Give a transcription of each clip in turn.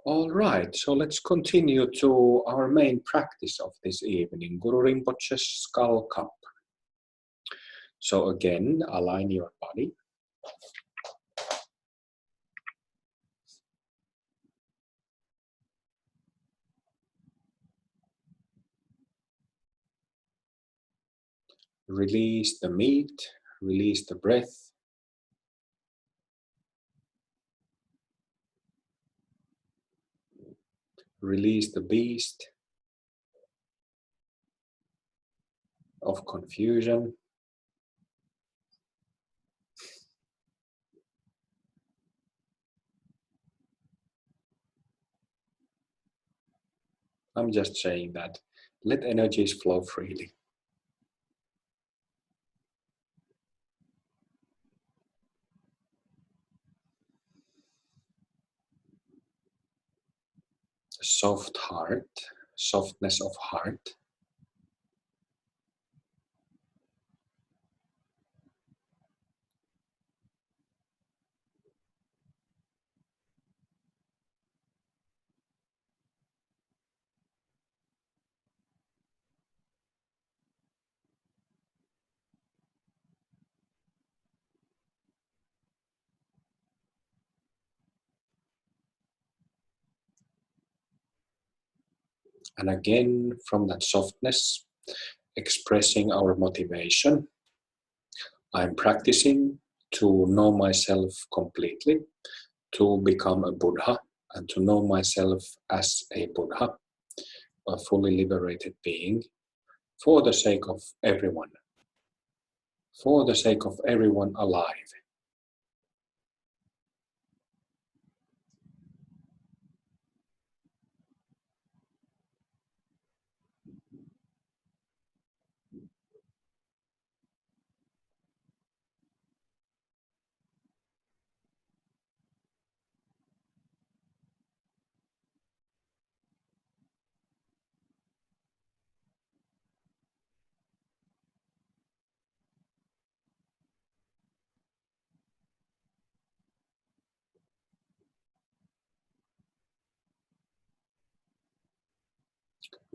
All right, so let's continue to our main practice of this evening, Guru Rinpoche's skull cup. So again, align your body. Release the meat, release the breath. Release the beast of confusion. I'm just saying that. Let energies flow freely. Soft heart, softness of heart. And again, from that softness, expressing our motivation. I'm practicing to know myself completely, to become a Buddha, and to know myself as a Buddha, a fully liberated being, for the sake of everyone alive.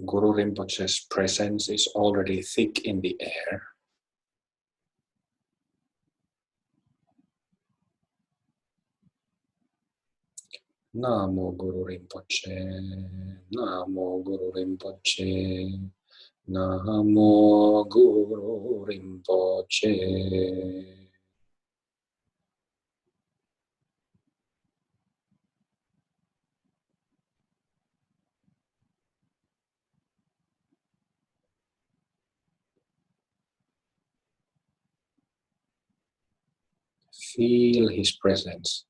Guru Rinpoche's presence is already thick in the air. Namo Guru Rinpoche, Namo Guru Rinpoche, Namo Guru Rinpoche. Feel his presence.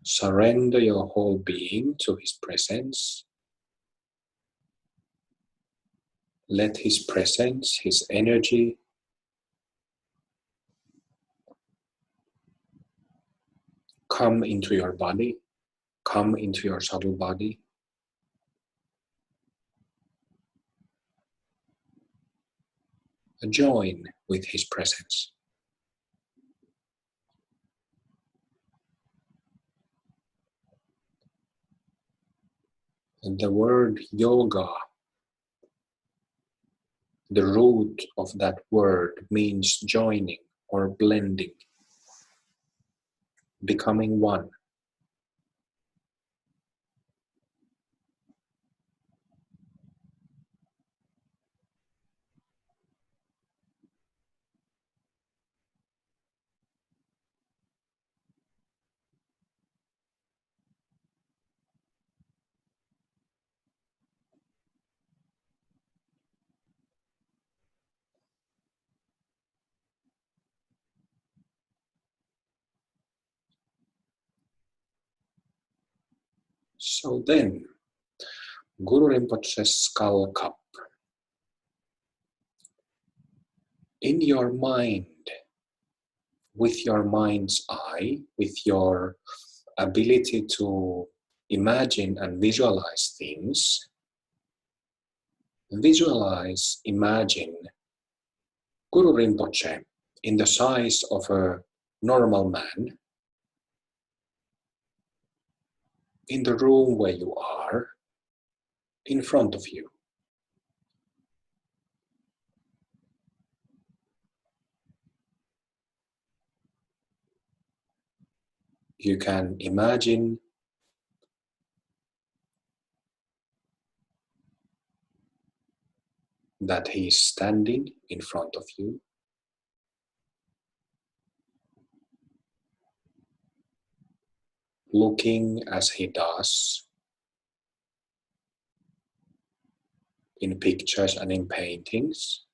Surrender your whole being to his presence. Let his presence, his energy, come into your body, come into your subtle body. Join with his presence. And the word yoga, the root of that word means joining or blending, becoming one. So then, Guru Rinpoche's skull cup. In your mind, with your mind's eye, with your ability to imagine and visualize things, visualize, imagine Guru Rinpoche in the size of a normal man, in the room where you are, in front of you. You can imagine that he is standing in front of you, looking as he does in pictures and in paintings.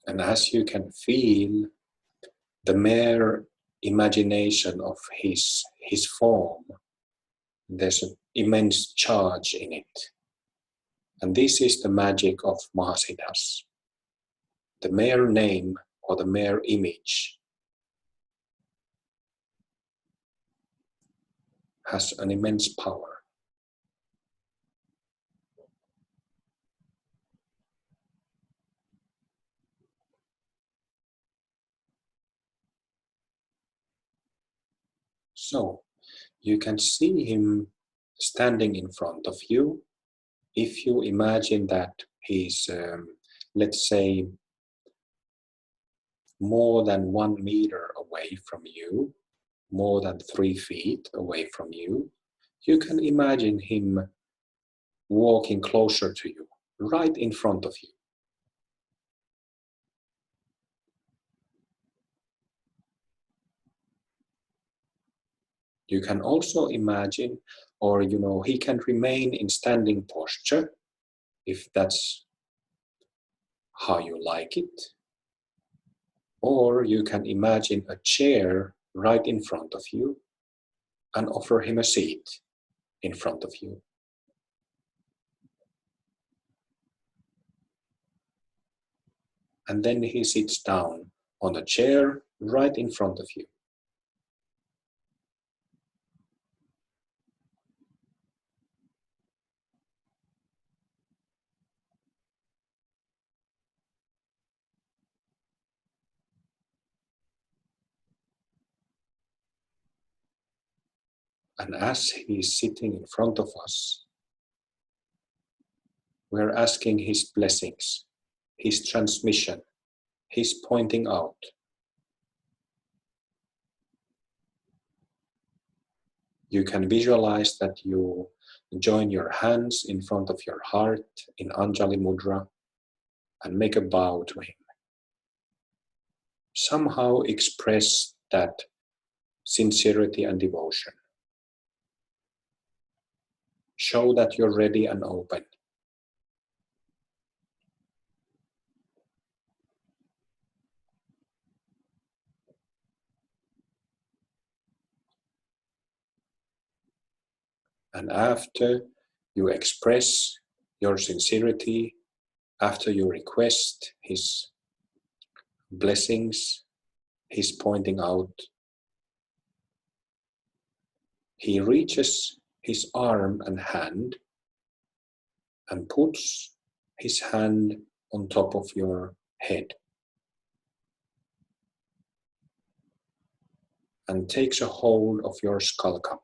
And as you can feel the mere imagination of his form, there's an immense charge in it. And this is the magic of Mahasiddhas. The mere name or the mere image has an immense power. So you can see him standing in front of you. If you imagine that he's, let's say, more than 1 meter away from you, more than 3 feet away from you, you can imagine him walking closer to you, right in front of you. You can also imagine, or he can remain in standing posture, if that's how you like it. Or you can imagine a chair right in front of you and offer him a seat in front of you. And then he sits down on a chair right in front of you. And as he's sitting in front of us, we're asking his blessings, his transmission, his pointing out. You can visualize that you join your hands in front of your heart in Anjali Mudra and make a bow to him. Somehow express that sincerity and devotion. Show that you're ready and open. And after you express your sincerity, after you request his blessings, his pointing out, he reaches his arm and hand and puts his hand on top of your head and takes a hold of your skull cap.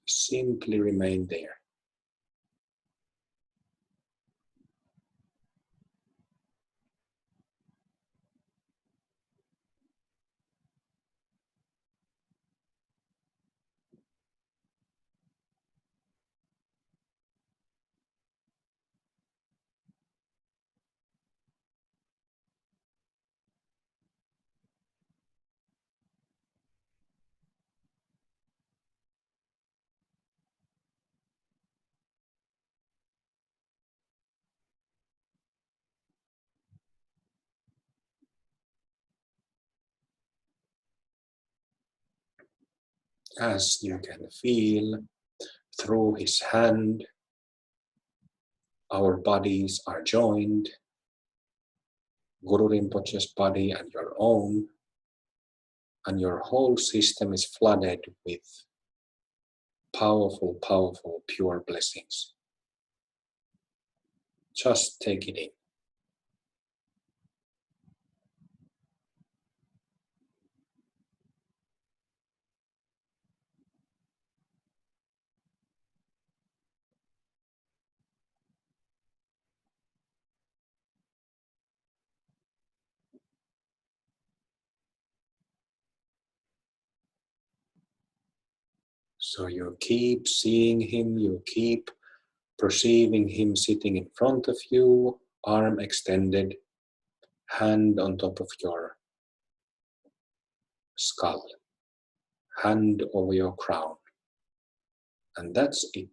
Simply remain there. As you can feel through his hand, our bodies are joined, Guru Rinpoche's body and your own, and your whole system is flooded with powerful, powerful, pure blessings. Just take it in. So you keep seeing him, you keep perceiving him sitting in front of you, arm extended, hand on top of your skull, hand over your crown. And that's it.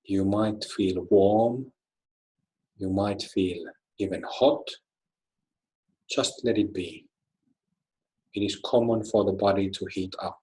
You might feel warm, you might feel even hot. Just let it be. It is common for the body to heat up.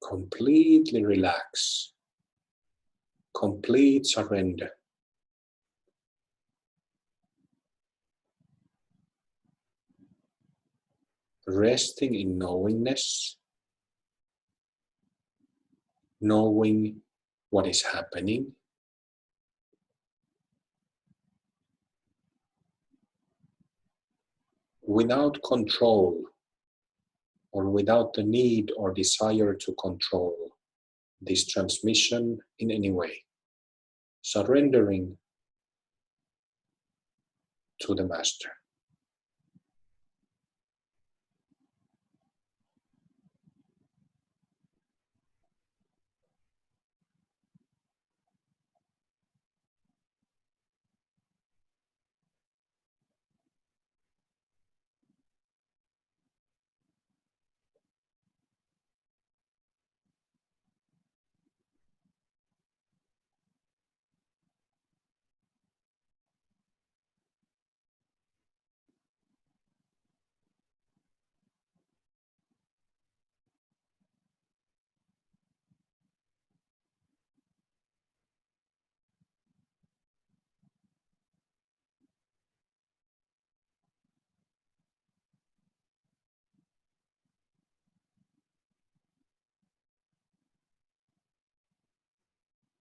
Completely relax. Complete surrender. Resting in knowingness, knowing what is happening, without control or without the need or desire to control this transmission in any way. Surrendering to the Master.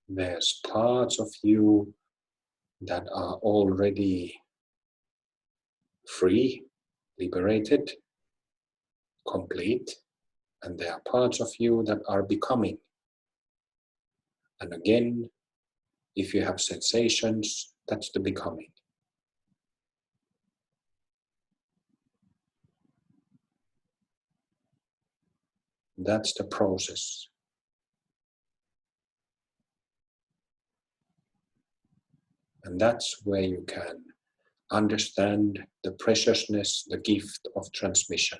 There's parts of you that are already free, liberated, complete, and there are parts of you that are becoming. And again, if you have sensations, that's the becoming. That's the process. And that's where you can understand the preciousness, the gift of transmission.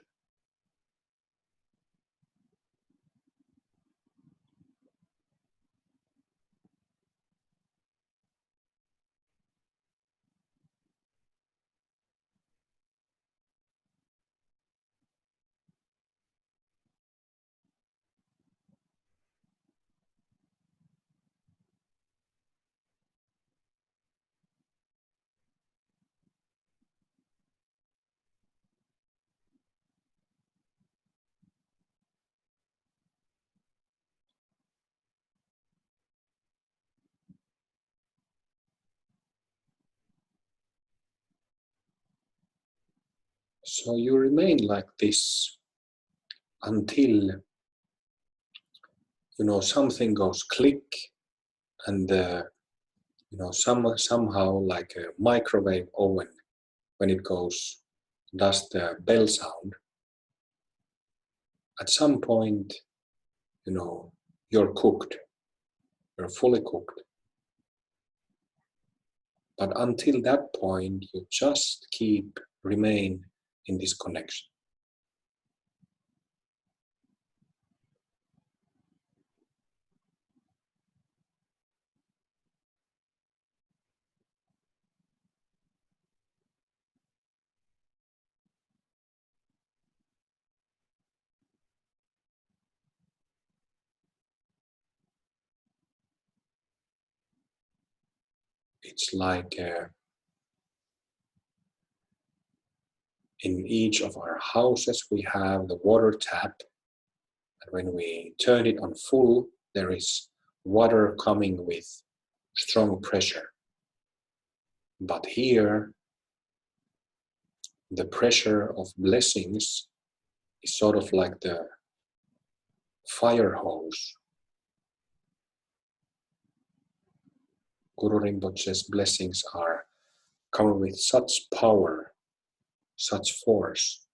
So you remain like this until, something goes click and the somehow like a microwave oven when it does the bell sound. At some point, you're cooked, you're fully cooked. But until that point, you just remain in this connection. It's like in each of our houses, we have the water tap. And when we turn it on full, there is water coming with strong pressure. But here, the pressure of blessings is sort of like the fire hose. Guru Rinpoche's blessings come with such power, such force,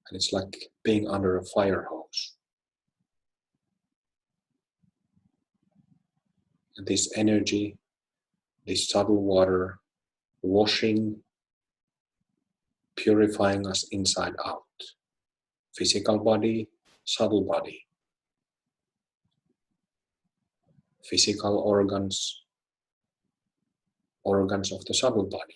and it's like being under a fire hose. And this energy, this subtle water, washing, purifying us inside out. Physical body, subtle body. Physical organs of the subtle body.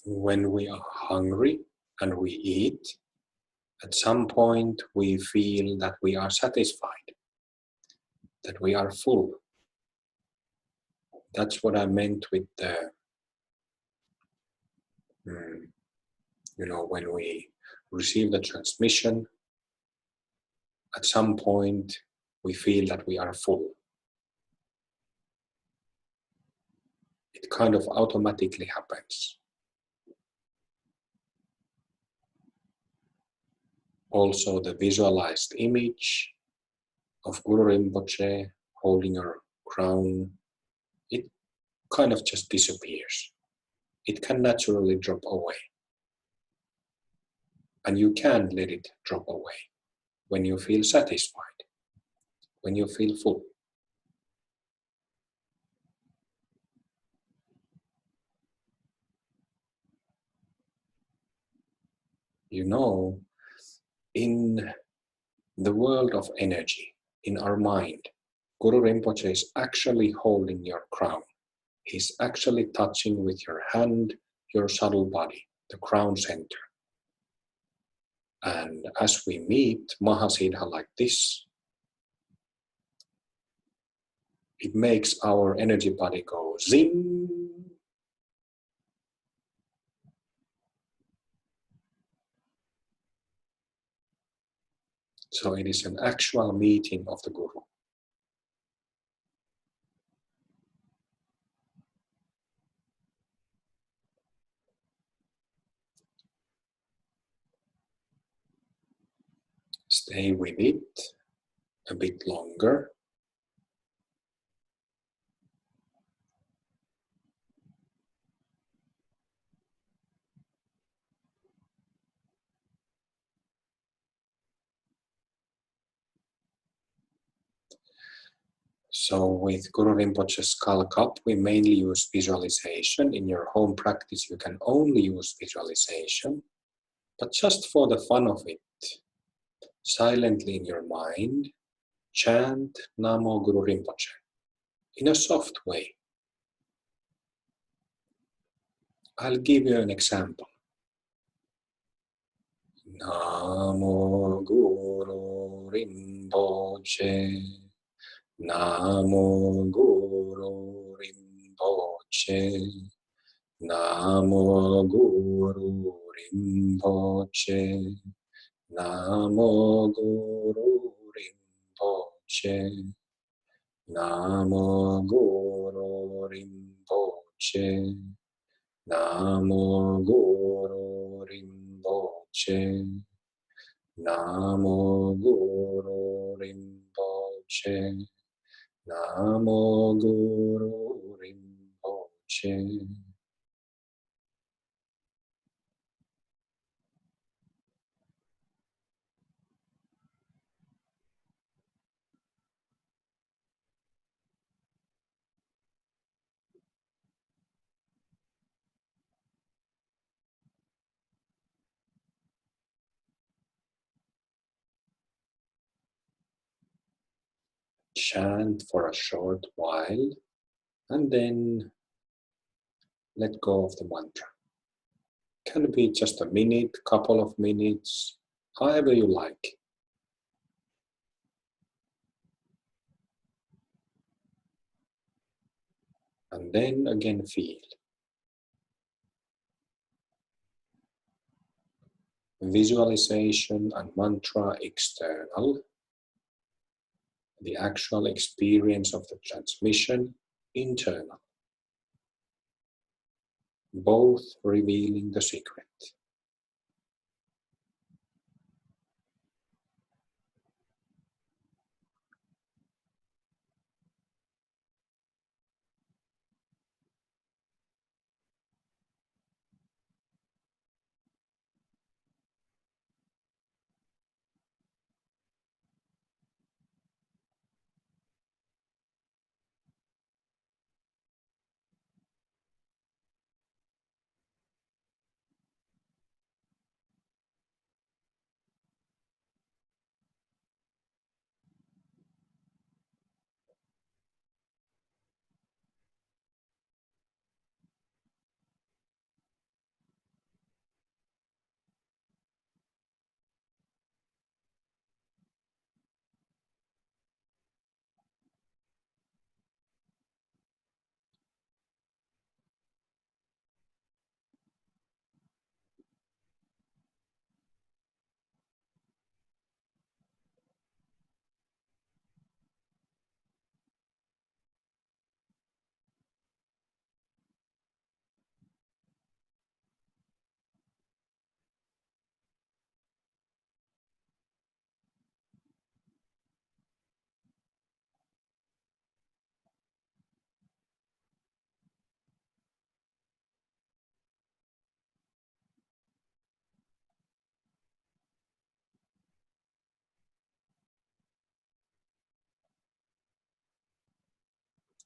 When we are hungry and we eat, at some point we feel that we are satisfied, that we are full. That's what I meant with the, when we receive the transmission, at some point we feel that we are full. It kind of automatically happens. Also, the visualized image of Guru Rinpoche holding her crown, it kind of just disappears. It can naturally drop away. And you can let it drop away when you feel satisfied, when you feel full. In the world of energy, in our mind, Guru Rinpoche is actually holding your crown. He's actually touching with your hand your subtle body, the crown center. And as we meet Mahasiddha like this, It makes our energy body go zing. So it is an actual meeting of the Guru. Stay with it a bit longer. So with Guru Rinpoche's skull cup, we mainly use visualization. In your home practice, you can only use visualization. But just for the fun of it, silently in your mind, chant Namo Guru Rinpoche in a soft way. I'll give you an example. Namo Guru Rinpoche. Namo Guru Rinpoche. Namo Guru Rinpoche. Namo Guru Rinpoche. Namo Guru Rinpoche. Namo Guru Rinpoche. Namo Guru Rinpoche. Namo Guru Rinpoche. Chant for a short while and then let go of the mantra. Can be just a minute, couple of minutes, however you like. And then again feel. Visualization and mantra external. The actual experience of the transmission internal. Both revealing the secret.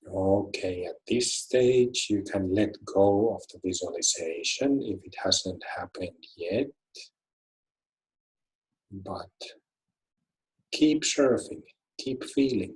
Okay, at this stage you can let go of the visualization if it hasn't happened yet, but keep surfing, keep feeling.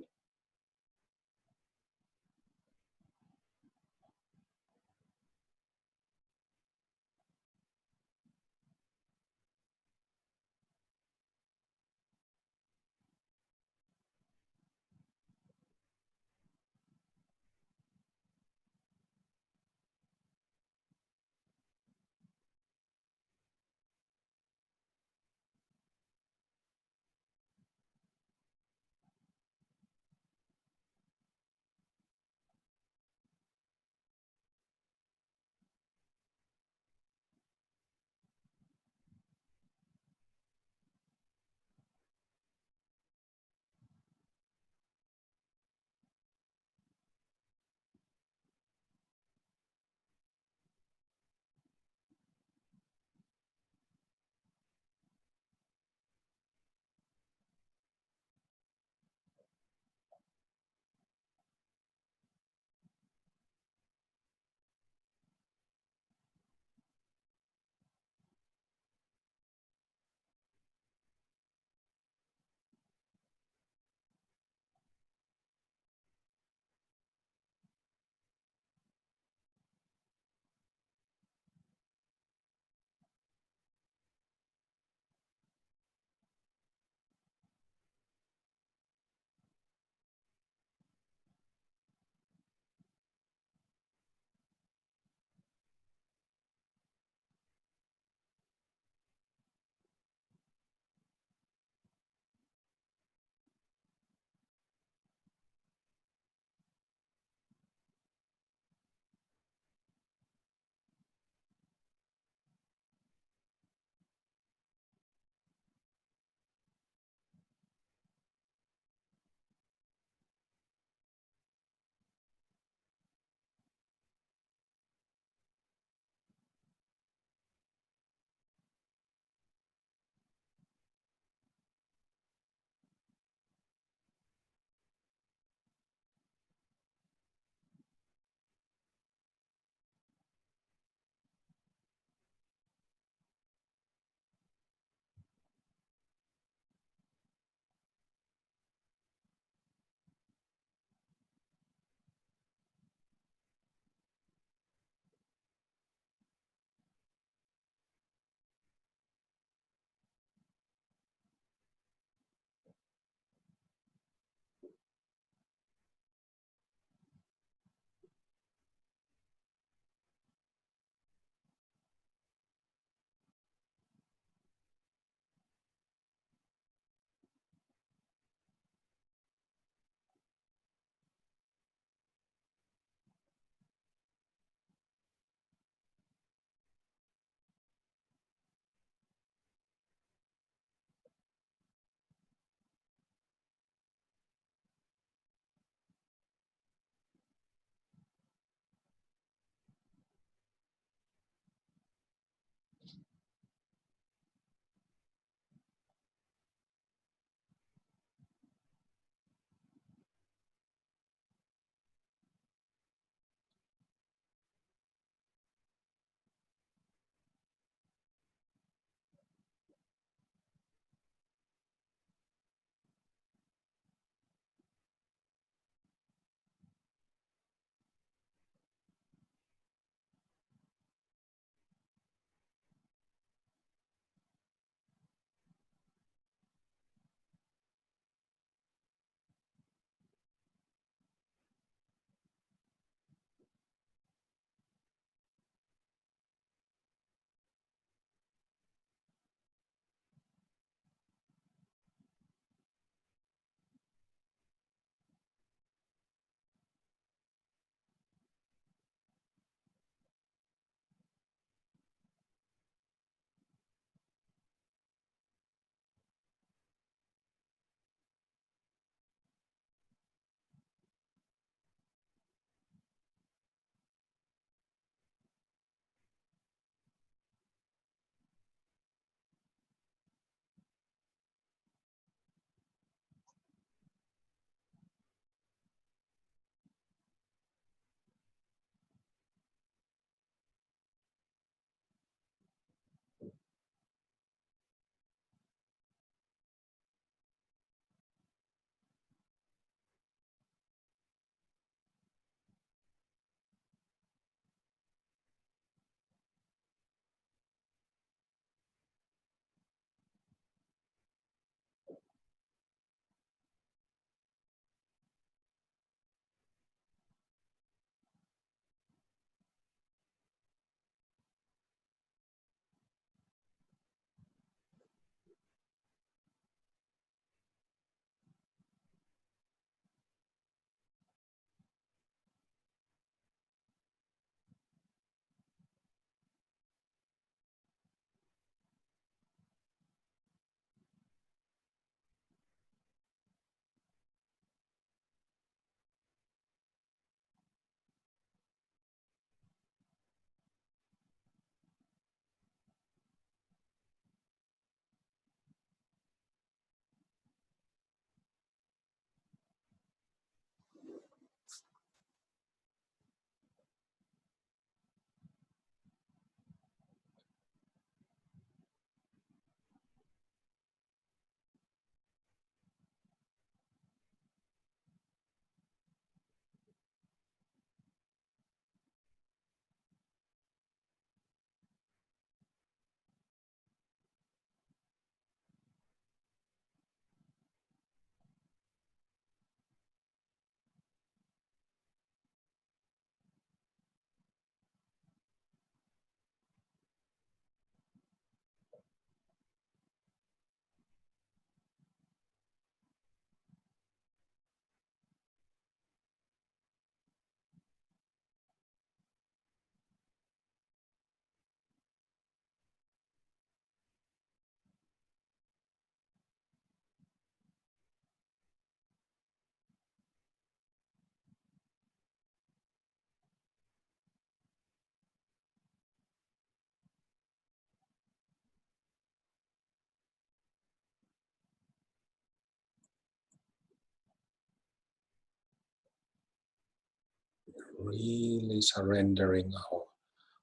Really surrendering our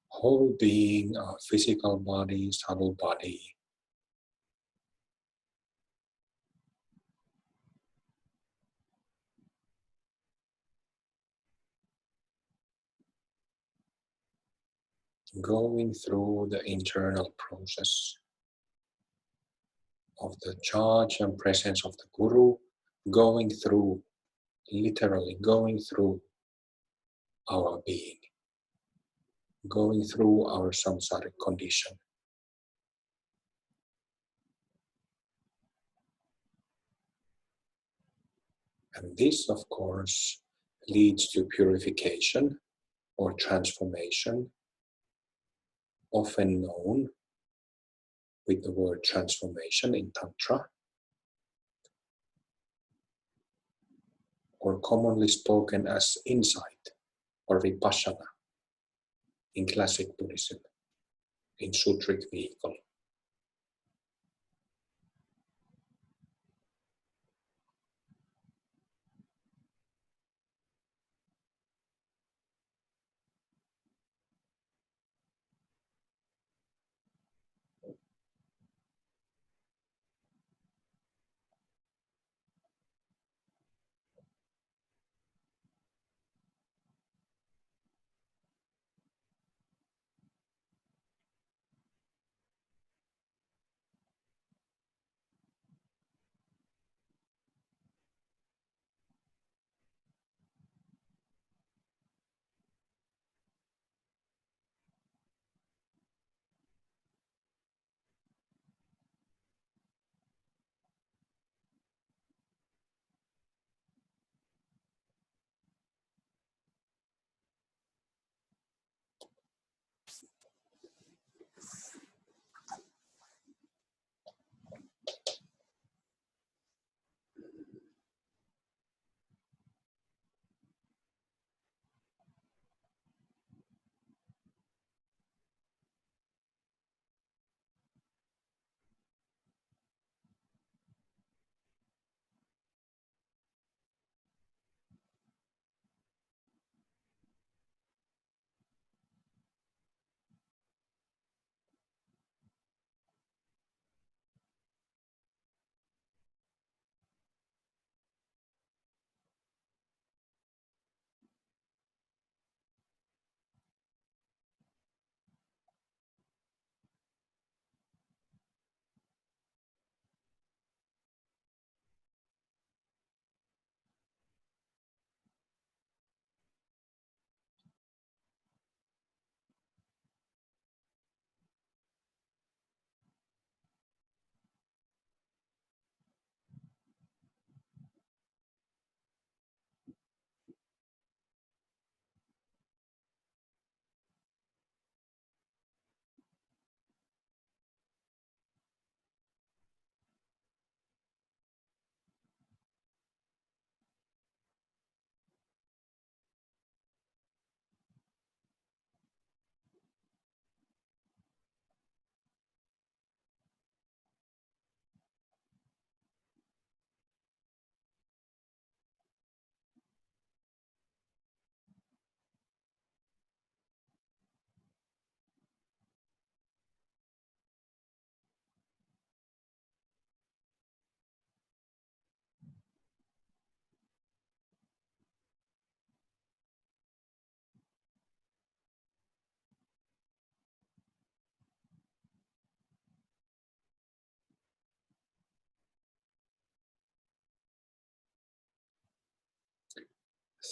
whole being, our physical body, subtle body, going through the internal process of the charge and presence of the Guru, going through, literally going through our being, going through our samsaric condition. And this, of course, leads to purification or transformation, often known with the word transformation in Tantra, or commonly spoken as insight or vipassana in classic Buddhism, in Sutric vehicle.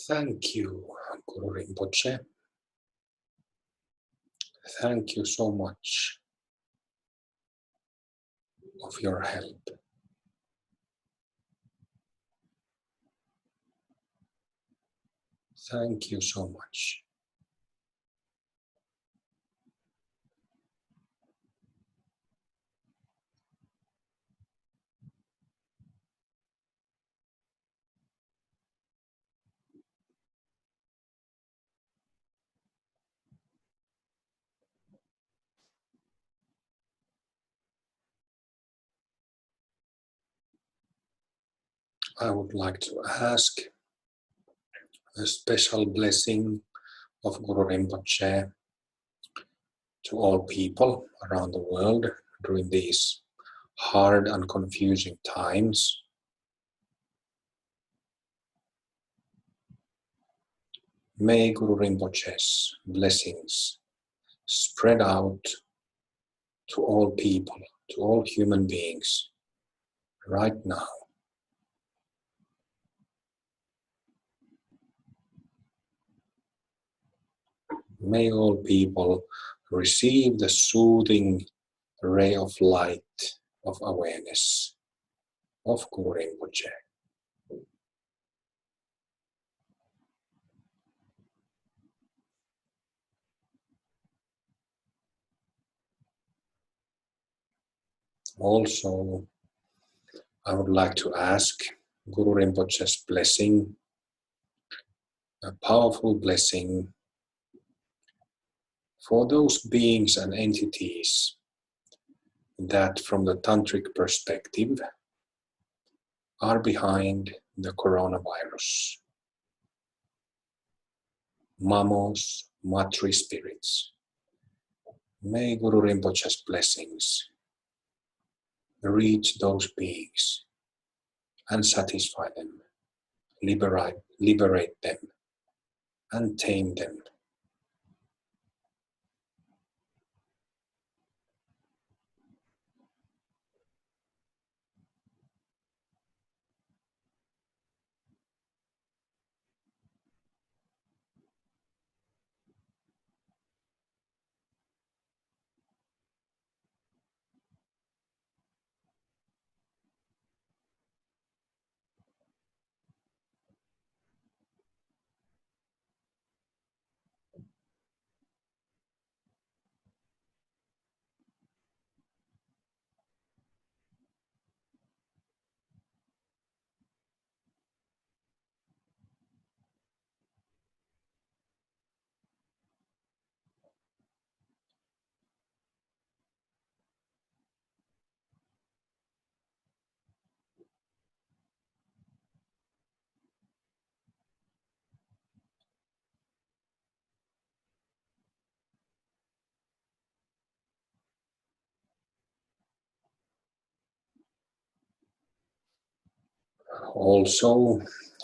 Thank you, Guru Rinpoche. Thank you so much of your help. Thank you so much. I would like to ask a special blessing of Guru Rinpoche to all people around the world during these hard and confusing times. May Guru Rinpoche's blessings spread out to all people, to all human beings right now. May all people receive the soothing ray of light of awareness of Guru Rinpoche. Also, I would like to ask Guru Rinpoche's blessing, a powerful blessing for those beings and entities that, from the tantric perspective, are behind the coronavirus. Mamos, Matri spirits. May Guru Rinpoche's blessings reach those beings and satisfy them, liberate them, and tame them. Also,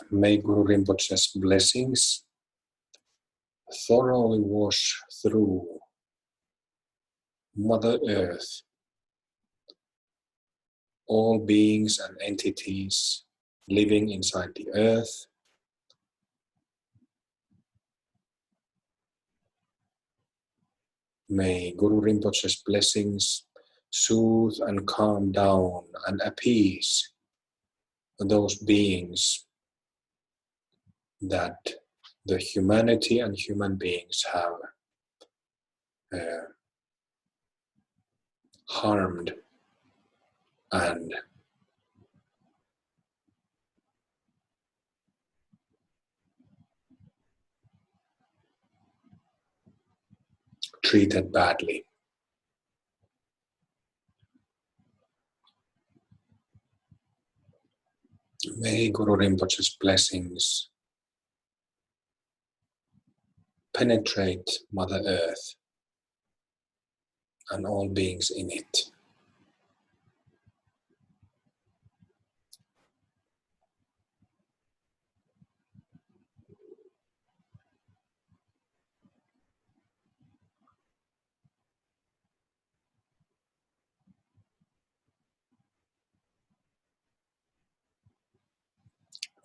may Guru Rinpoche's blessings thoroughly wash through Mother Earth, all beings and entities living inside the earth. May Guru Rinpoche's blessings soothe and calm down and appease those beings that the humanity and human beings have harmed and treated badly. May Guru Rinpoche's blessings penetrate Mother Earth and all beings in it.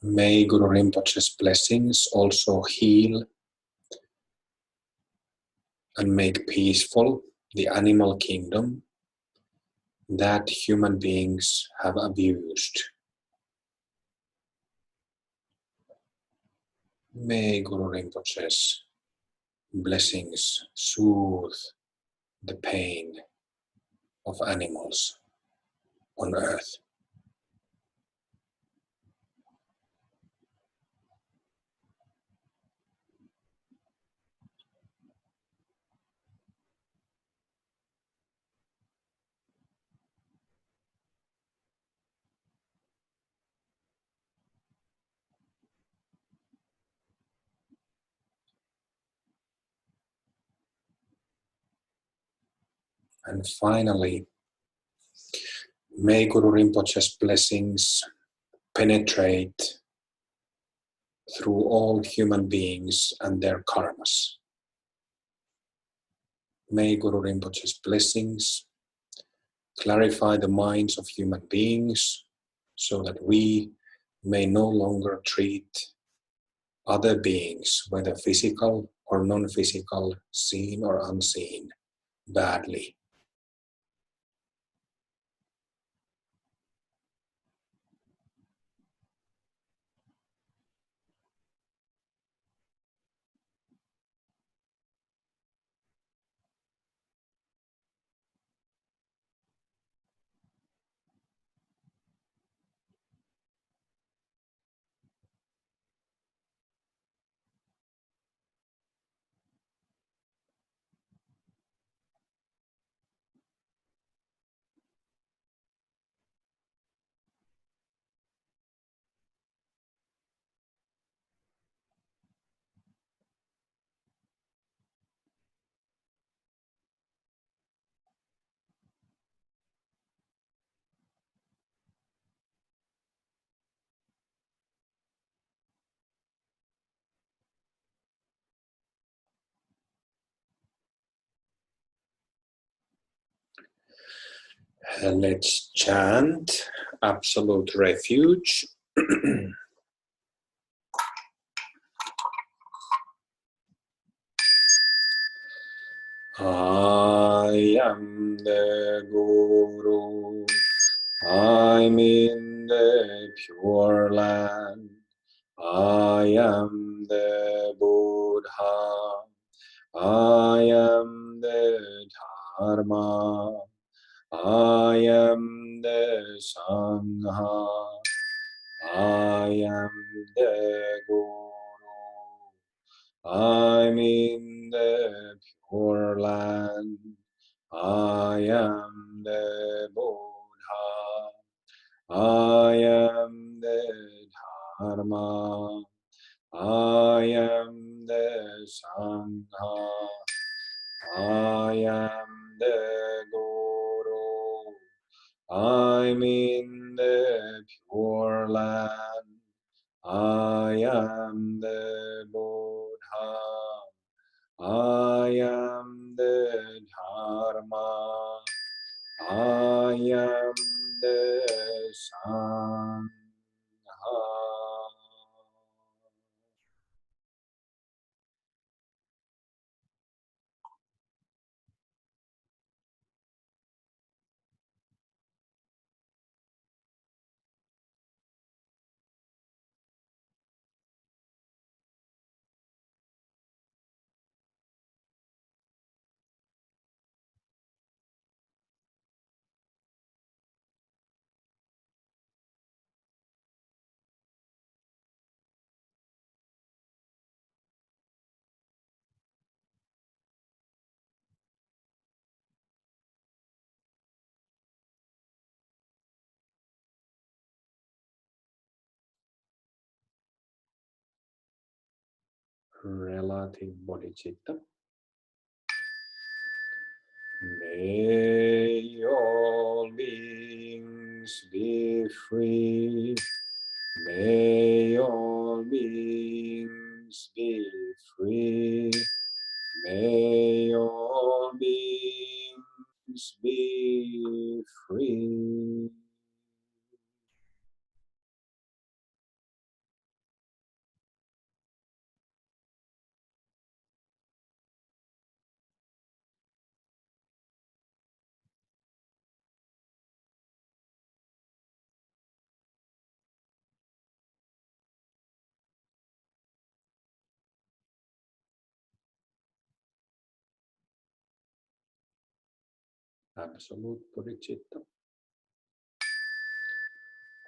May Guru Rinpoche's blessings also heal and make peaceful the animal kingdom that human beings have abused. May Guru Rinpoche's blessings soothe the pain of animals on earth. And finally, may Guru Rinpoche's blessings penetrate through all human beings and their karmas. May Guru Rinpoche's blessings clarify the minds of human beings so that we may no longer treat other beings, whether physical or non-physical, seen or unseen, badly. And let's chant absolute refuge. I am the Guru. I'm in the Pure Land. I am the Buddha. I am the Dharma. I am the Sangha. I am the Guru. I'm in the Pure Land. I am the Buddha. I am the Dharma. I am the Sangha. I am the Guru. I'm in the Pure Land. I am the Buddha. I am the Dharma. I am the Sangha. Relative bodhicitta. May all beings be free. May all beings be free. May all beings be free. Absolute bodhicitta.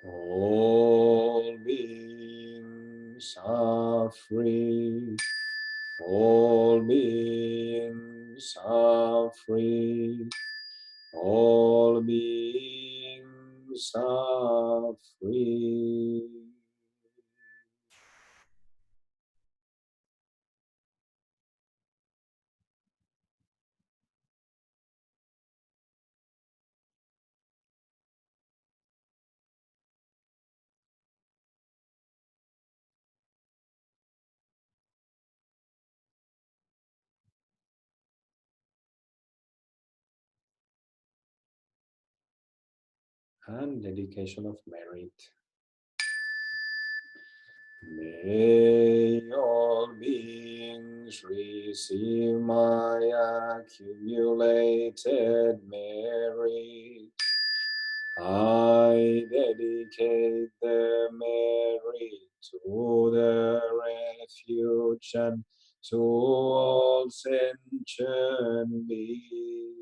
All beings are free. All beings are free. All beings are free. and dedication of merit. May all beings receive my accumulated merit. I dedicate the merit to the refuge and to all sentient beings.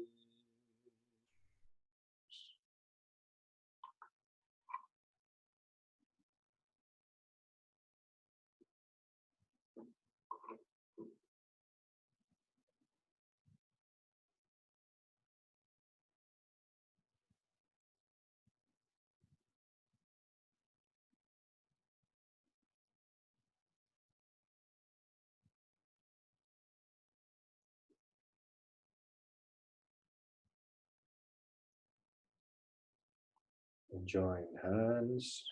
Join hands.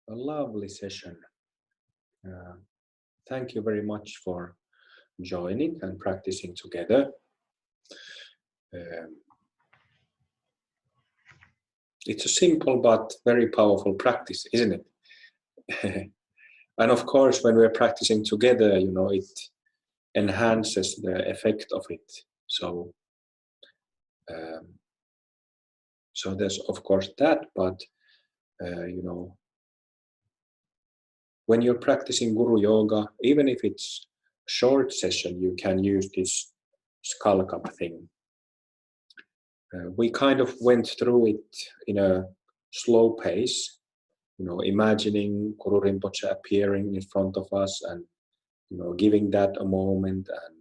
A lovely session. Thank you very much for joining and practicing together. It's a simple but very powerful practice, isn't it? And of course, when we're practicing together, you know, it enhances the effect of it. So, so there's of course that, but you know, when you're practicing Guru Yoga, even if it's a short session, you can use this skull cup thing. We kind of went through it in a slow pace, you know, imagining Guru Rinpoche appearing in front of us and, you know, giving that a moment, and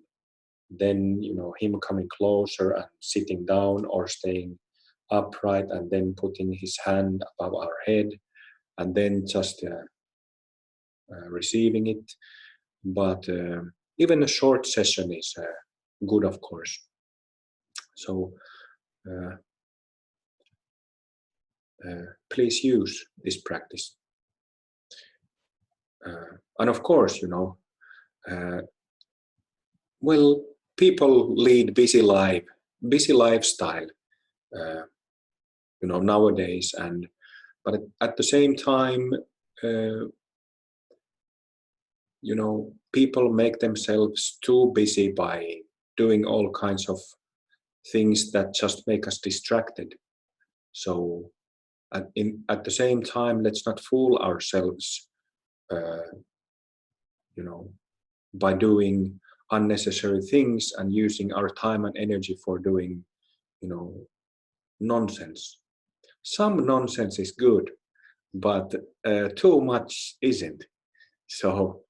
then, you know, him coming closer and sitting down or staying upright and then putting his hand above our head and then just receiving it. But even a short session is good, of course. So please use this practice. And of course, you know, well, people lead busy lifestyle, you know, nowadays, and but at the same time, you know, people make themselves too busy by doing all kinds of things that just make us distracted. So at the same time, let's not fool ourselves, you know, by doing unnecessary things and using our time and energy for doing, you know, nonsense. Some nonsense is good, but too much isn't. So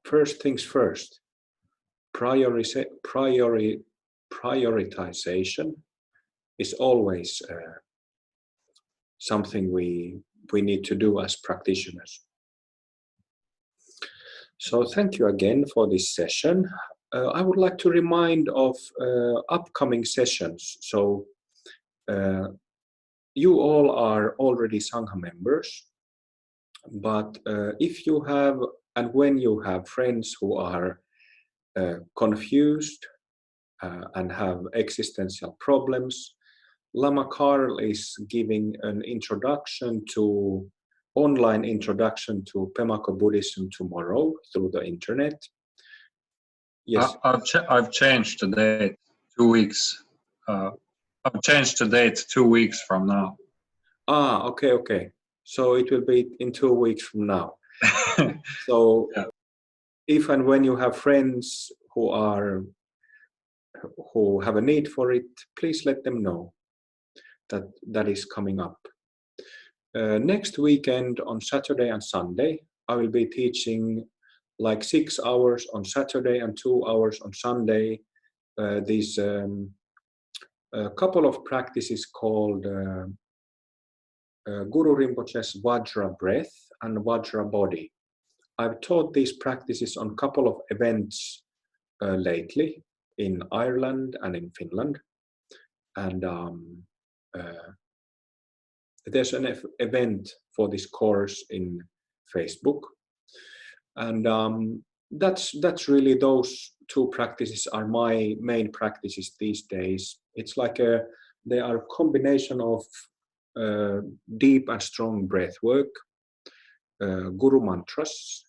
first things first, prioritization is always something we need to do as practitioners. So thank you again for this session. I would like to remind of upcoming sessions. So you all are already Sangha members, but if you have and when you have friends who are confused and have existential problems, Lama Karl is giving an online introduction to Pemako Buddhism tomorrow through the internet. Yes. I've changed the date 2 weeks. I've changed the date 2 weeks from now. Ah, okay. So it will be in 2 weeks from now. So yeah. If and when you have friends who have a need for it, please let them know that is coming up. Next weekend on Saturday and Sunday, I will be teaching like 6 hours on Saturday and 2 hours on Sunday. These a couple of practices called Guru Rinpoche's Vajra breath and Vajra body. I've taught these practices on a couple of events lately in Ireland and in Finland. And there's an event for this course in Facebook. And that's really, those two practices are my main practices these days. It's like they are a combination of deep and strong breath work, guru mantras,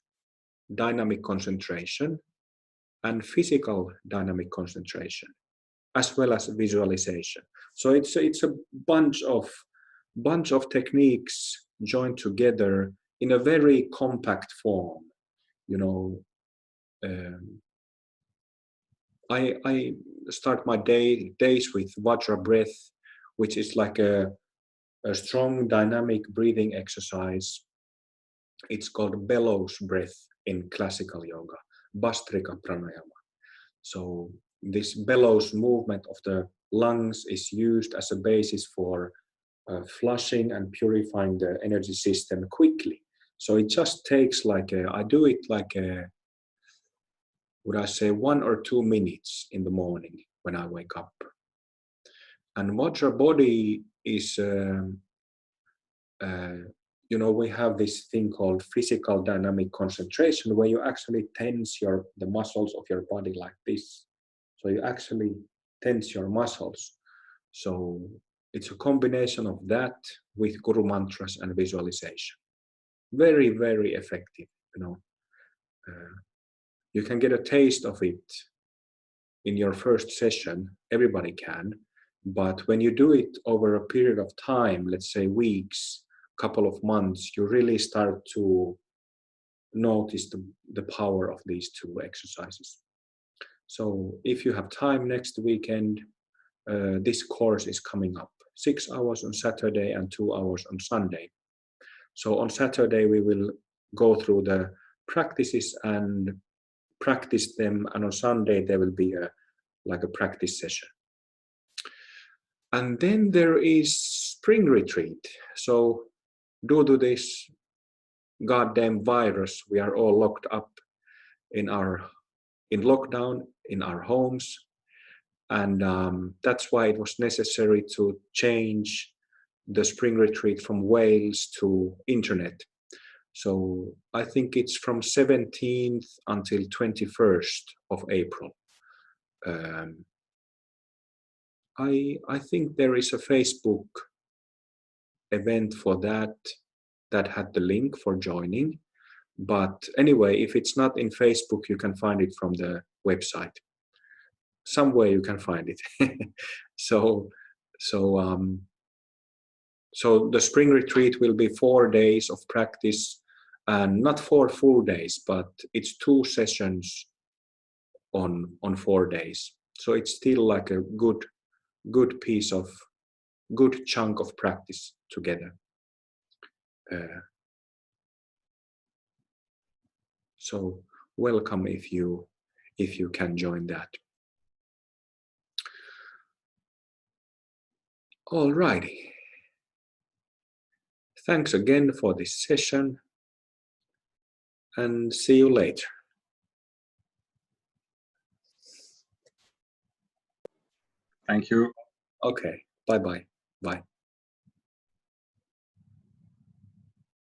dynamic concentration, and physical dynamic concentration, as well as visualization. So it's a bunch of techniques joined together in a very compact form. You know, I start my days with Vajra breath, which is like a strong dynamic breathing exercise. It's called bellows breath in classical yoga, Bhastrika pranayama. So this bellows movement of the lungs is used as a basis for flushing and purifying the energy system quickly. So it just takes I do it would I say 1 or 2 minutes in the morning when I wake up. And Vajra body is, we have this thing called physical dynamic concentration, where you actually tense the muscles of your body like this. So you actually tense your muscles. So it's a combination of that with guru mantras and visualization. Very, very effective, You can get a taste of it in your first session. Everybody can. But when you do it over a period of time, let's say weeks, couple of months, you really start to notice the power of these two exercises. So if you have time next weekend, this course is coming up. 6 hours on Saturday and 2 hours on Sunday. So on Saturday, we will go through the practices and practice them. And on Sunday, there will be a practice session. And then there is spring retreat. So due to this goddamn virus, we are all locked up in lockdown in our homes. And that's why it was necessary to change the spring retreat from Wales to internet. So I think it's from 17th until 21st of April. I think there is a Facebook event for that had the link for joining. But anyway, if it's not in Facebook, you can find it from the website. Somewhere you can find it. So the spring retreat will be 4 days of practice, and not 4 full days, but it's 2 sessions on 4 days. So it's still like a good piece of good chunk of practice together. So welcome if you can join that. All righty. Thanks again for this session, and see you later. Thank you. Okay. Bye-bye. Bye.